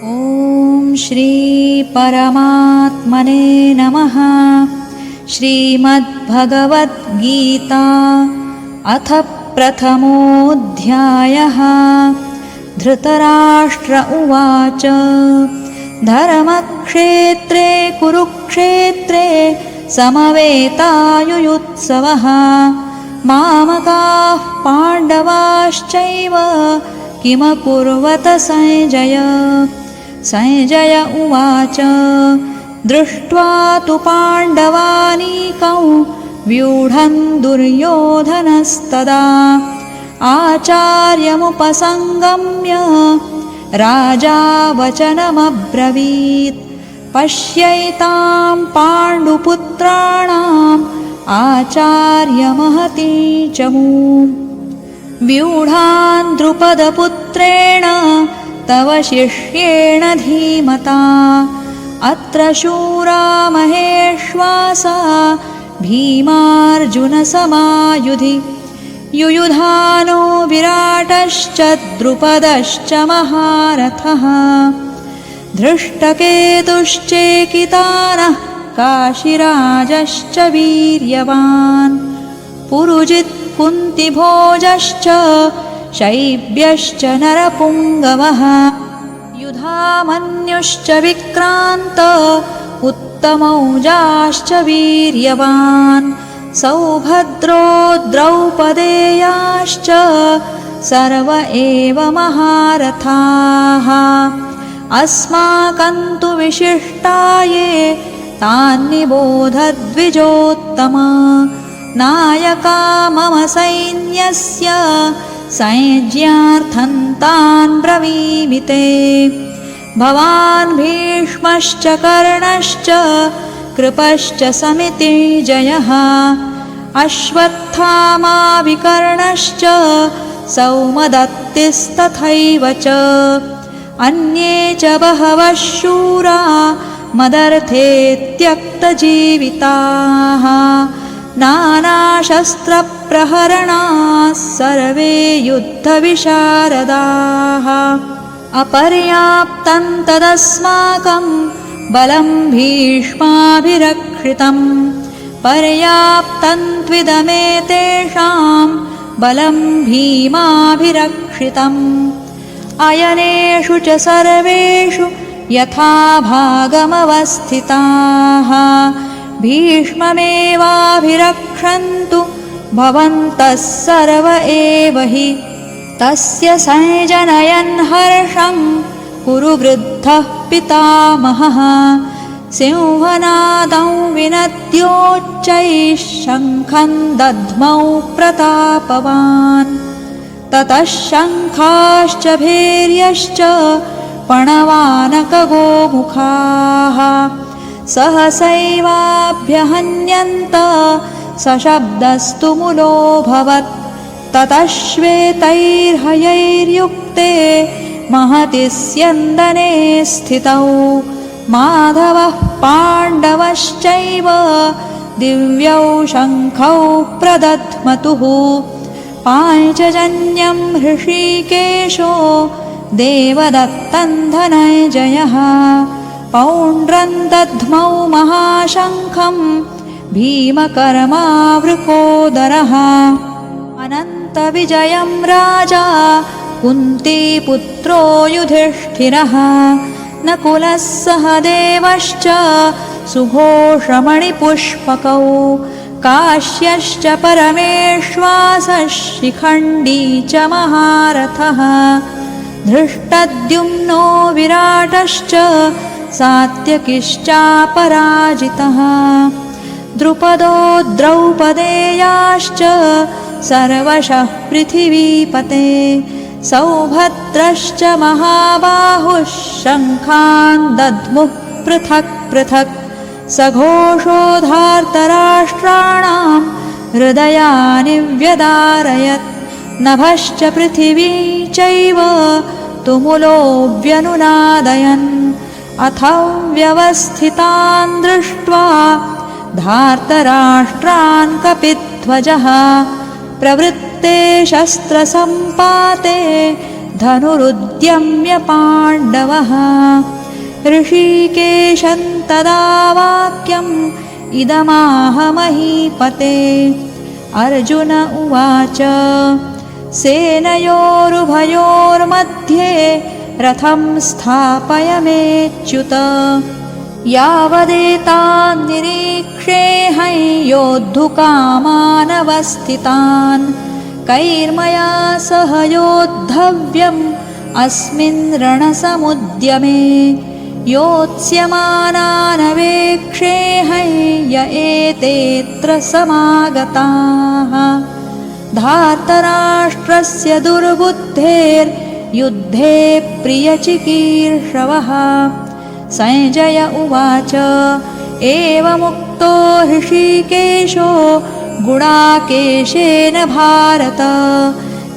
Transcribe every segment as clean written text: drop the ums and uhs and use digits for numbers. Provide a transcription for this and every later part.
ॐ श्री परमात्मने नमः। श्रीमद्भगवद्गीता अथ प्रथमोऽध्यायः। धृतराष्ट्र उवाच धर्मक्षेत्रे कुरुक्षेत्रे समवेतायुयुत्सवः मामकाः पाण्डवाश्चैव किमकुर्वत संजय। संजय उवाच दृष्ट्वा तु पाण्डवानीकं व्यूढं दुर्योधनस्तदा आचार्यमुपसङ्गम्य राजा वचनमब्रवीत् पश्यैतां पाण्डुपुत्राणाम् आचार्यमहती च मूम् व्यूढान् द्रुपदपुत्रेण तव शिष्येण धीमता अत्र शूरा महेश्वासा भीमार्जुनसमायुधि युयुधानो विराटश्च द्रुपदश्च महारथः धृष्टकेतुश्चेकितानः काशिराजश्च वीर्यवान् पुरुजित् कुन्तिभोजश्च शैब्यश्च नरपुङ्गवः युधामन्युश्च विक्रान्त उत्तमौजाश्च वीर्यवान् सौभद्रो द्रौपदेयाश्च सर्व एव महारथाः अस्माकं तु विशिष्टाये तान्निबोधद्विजोत्तमा नायका मम सैन्यस्य संज्ञार्थं तान् ब्रवीमि ते भवान् भीष्मश्च कर्णश्च कृपश्च समितिर्जयः अश्वत्थामा विकर्णश्च सौमदत्तिस्तथैव च अन्ये च बहवः शूरा मदर्थे त्यक्तजीविताः नानाशस्त्रप्रहरणाः सर्वे युद्धविशारदाः अपर्याप्तं तदस्माकं बलं भीष्माभिरक्षितं पर्याप्तं त्विदमेतेषां बलं भीमाभिरक्षितम् अयनेषु च सर्वेषु यथा भागमवस्थिताः भीष्ममेवाभिरक्षन्तु भवन्तः सर्व एव हि तस्य संजनयन् हर्षं कुरु वृद्धः पितामहः सिंहनादं विनद्योच्चैः शङ्खं दध्मौ प्रतापवान् ततः शङ्खाश्च भैर्यश्च पणवानकगोमुखाः सहसैवाभ्यहन्यन्त सशब्दस्तु मुलोऽभवत् ततः श्वेतैर्हयैर्युक्ते महति स्यन्दने स्थितौ माधवः पाण्डवश्चैव दिव्यौ शङ्खौ प्रदध्मतुः पाञ्चजन्यं हृषीकेशो देवदत्तं धनञ्जयः पौण्ड्रं दध्मौ महाशङ्खं भीमकर्मावृकोदरः अनन्तविजयं राजा कुन्तीपुत्रो युधिष्ठिरः नकुलः सहदेवश्च सुघोषमणिपुष्पकौ काश्यश्च परमेश्वासः शिखण्डी च महारथः धृष्टद्युम्नो विराटश्च सात्यकिश्चापराजितः द्रुपदो द्रौपदेयाश्च सर्वशः पृथिवीपते सौभद्रश्च महाबाहुः शङ्खान् दध्मुः पृथक् पृथक् सघोषोधार्तराष्ट्राणां हृदयानि व्यदारयत् नभश्च पृथिवी चैव तुमुलोऽव्यनुनादयन् अथ व्यवस्थितान् दृष्ट्वा धार्तराष्ट्रान् कपिध्वजः प्रवृत्ते शस्त्रसम्पाते धनुरुद्यम्य पाण्डवः। ऋषिकेशं तदा वाक्यम् इदमाह महीपते। अर्जुन उवाच सेनयोरुभयोर्मध्ये रथं स्थापयमेच्युत। यावदेतान् निरीक्षेऽहं योद्धुकामानवस्थितान्। कैर्मया सह योद्धव्यम् अस्मिन् रणसमुद्यमे। योत्स्यमानानवेक्षेऽहं य एतेऽत्र समागताः। धार्तराष्ट्रस्य दुर्बुद्धेर्युद्धे प्रियचिकीर्षवः। संजय उवाच एवमुक्तो ऋषिकेशो गुडाकेशेन भारत।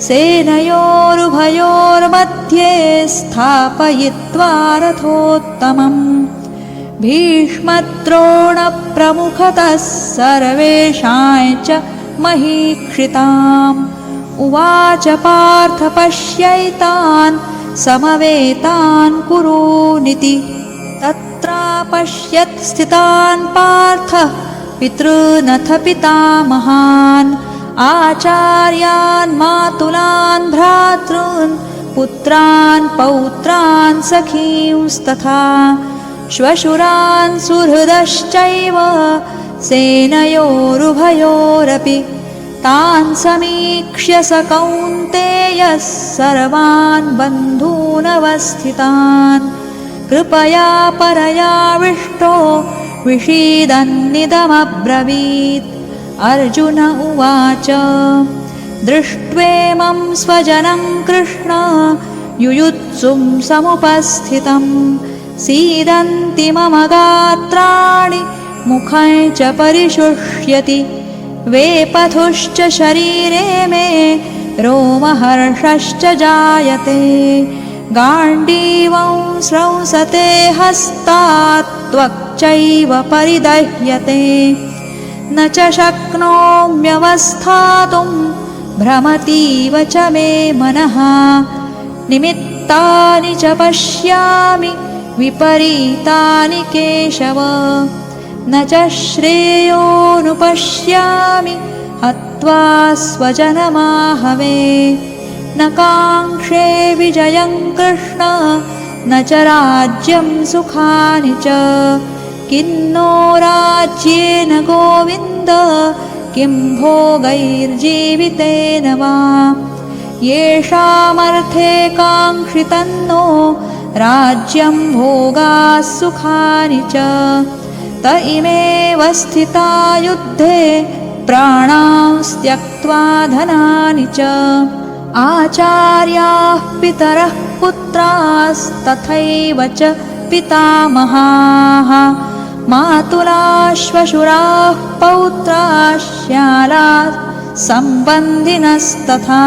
सेनयोरुभयोर्मध्ये स्थापयित्वा रथोत्तमम्। भीष्मद्रोणप्रमुखतः सर्वेषां च महीक्षिताम्। उवाच पार्थ पश्यैतान् समवेतान् कुरूनिति। तत्रापश्यत् स्थितान् पार्थः पितॄनथ पितामहान्। आचार्यान् मातुलान् भ्रातॄन् पुत्रान् पौत्रान् सखींस्तथा। श्वशुरान् सुहृदश्चैव सेनयोरुभयोरपि। तान् समीक्ष्य स कौन्तेयः सर्वान् बन्धूनवस्थितान्। कृपया परयाविष्टो विषीदन्निदमब्रवीत्। अर्जुन उवाच दृष्ट्वेमं स्वजनं कृष्ण युयुत्सुं समुपस्थितं। सीदन्ति मम गात्राणि मुखं च परिशुष्यति। वेपथुश्च शरीरे मे रोमहर्षश्च जायते। गाण्डीवं स्रंसते हस्तात् त्वक्चैव परिदह्यते। न च शक्नोम्यवस्थातुं भ्रमतीव च मे मनः। निमित्तानि च पश्यामि विपरीतानि केशव। न च श्रेयोनुपश्यामि हत्वा स्वजनमाहवे। न काङ्क्षे विजयं कृष्ण न च राज्यं सुखानि च। किन्नो राज्येन गोविन्द किं भोगैर्जीवितेन वा। येषामर्थे काङ्क्षितन्नो राज्यं भोगाः सुखानि च। त इमेव स्थिता युद्धे प्राणांस् त्यक्त्वा धनानि च। आचार्याः पितरः पुत्रास्तथैव च पितामहाः। मातुलाश्वशुराः पौत्राः श्यालाः सम्बन्धिनस्तथा।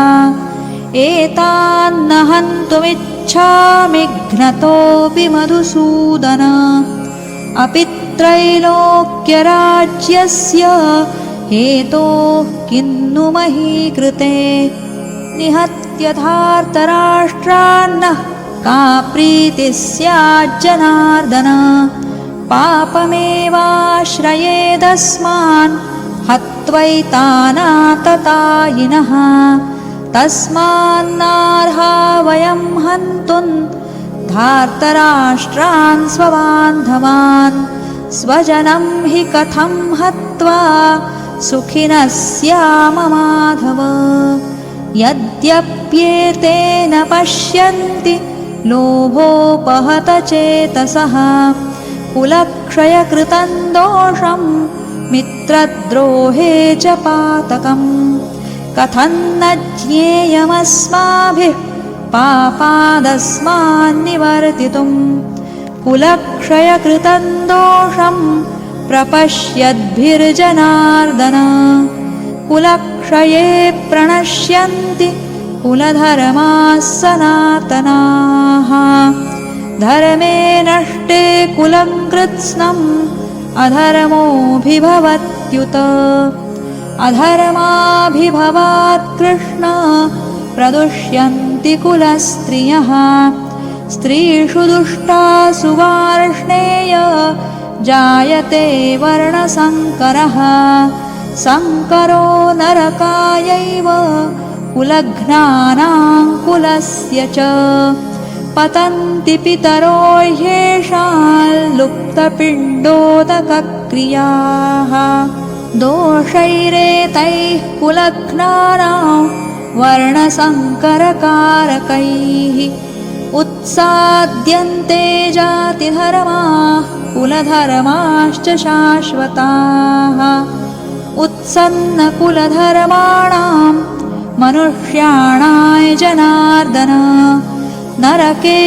एतान्न हन्तुमिच्छामि घ्नतोऽपि मधुसूदन। अपि त्रैलोक्यराज्यस्य हेतोः किन्नु महीकृते। निहत्य धार्तराष्ट्रान्नः का प्रीतिः स्याज्जनार्दन। पापमेवाश्रयेदस्मान् हत्वैतानाततायिनः। तस्मान्नार्हा वयं हन्तुं धार्तराष्ट्रान् स्वबान्धवान्। स्वजनं हि कथं हत्वा सुखिनः स्याम माधव। यद्यप्येतेन पश्यन्ति लोभोपहत चेतसः। कुलक्षयकृतं दोषं मित्रद्रोहे च पातकम्। कथं न ज्ञेयमस्माभिः पापादस्मान्निवर्तितुम्। कुलक्षयकृतं दोषं प्रपश्यद्भिर्जनार्दन। कुलक्षये प्रणश्यन्ति कुलधर्माः सनातनाः। धर्मे नष्टे कुलं कृत्स्नम् अधर्मोऽभिभवत्युत। अधर्माभिभवात् कृष्ण प्रदुष्यन् यन्ति कुलस्त्रियः स्त्रीषु दुष्टासु वार्ष्णेय जायते वर्णसङ्करः संकरो नरकायैव कुलघ्नानां कुलस्य च पतन्ति पितरो ह्येषाल्लुप्तपिण्डोदकक्रियाः दोषैरेतैः कुलघ्नानां वर्णसङ्करकारकैः उत्साद्यन्ते जातिधर्माः कुलधर्माश्च शाश्वताः उत्सन्नकुलधर्माणां मनुष्याणाय जनार्दन नरके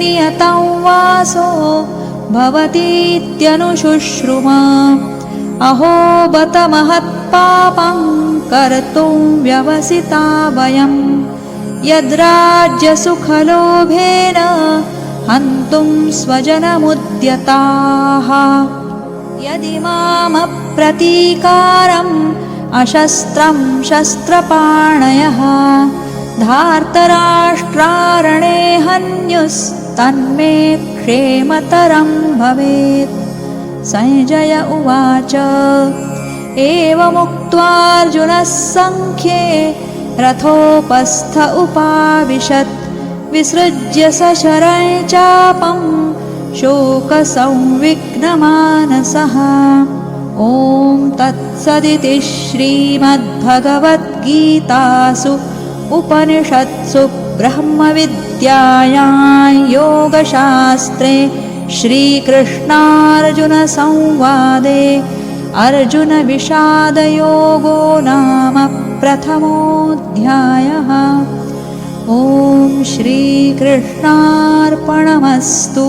नियतं वासो भवतीत्यनुशुश्रुम अहो बत महत्पापं कर्तुं व्यवसिता वयं यद्राज्यसुखलोभेन हन्तुं स्वजनमुद्यताः यदिमामप्रतीकारम् अशस्त्रं शस्त्रपाणयः धार्तराष्ट्रारणे हन्युस्तन्मे क्षेमतरं भवेत् संजय उवाच एवमुक्त्वार्जुनः सङ्ख्ये रथोपस्थ उपाविशत् विसृज्य सशरं चापं शोकसंविघ्नमानसः ॐ तत्सदिति श्रीमद्भगवद्गीतासु उपनिषत्सु ब्रह्मविद्यायां योगशास्त्रे श्रीकृष्णार्जुनसंवादे अर्जुनविषादयोगो नाम प्रथमोऽध्यायः। ॐ श्रीकृष्णार्पणमस्तु।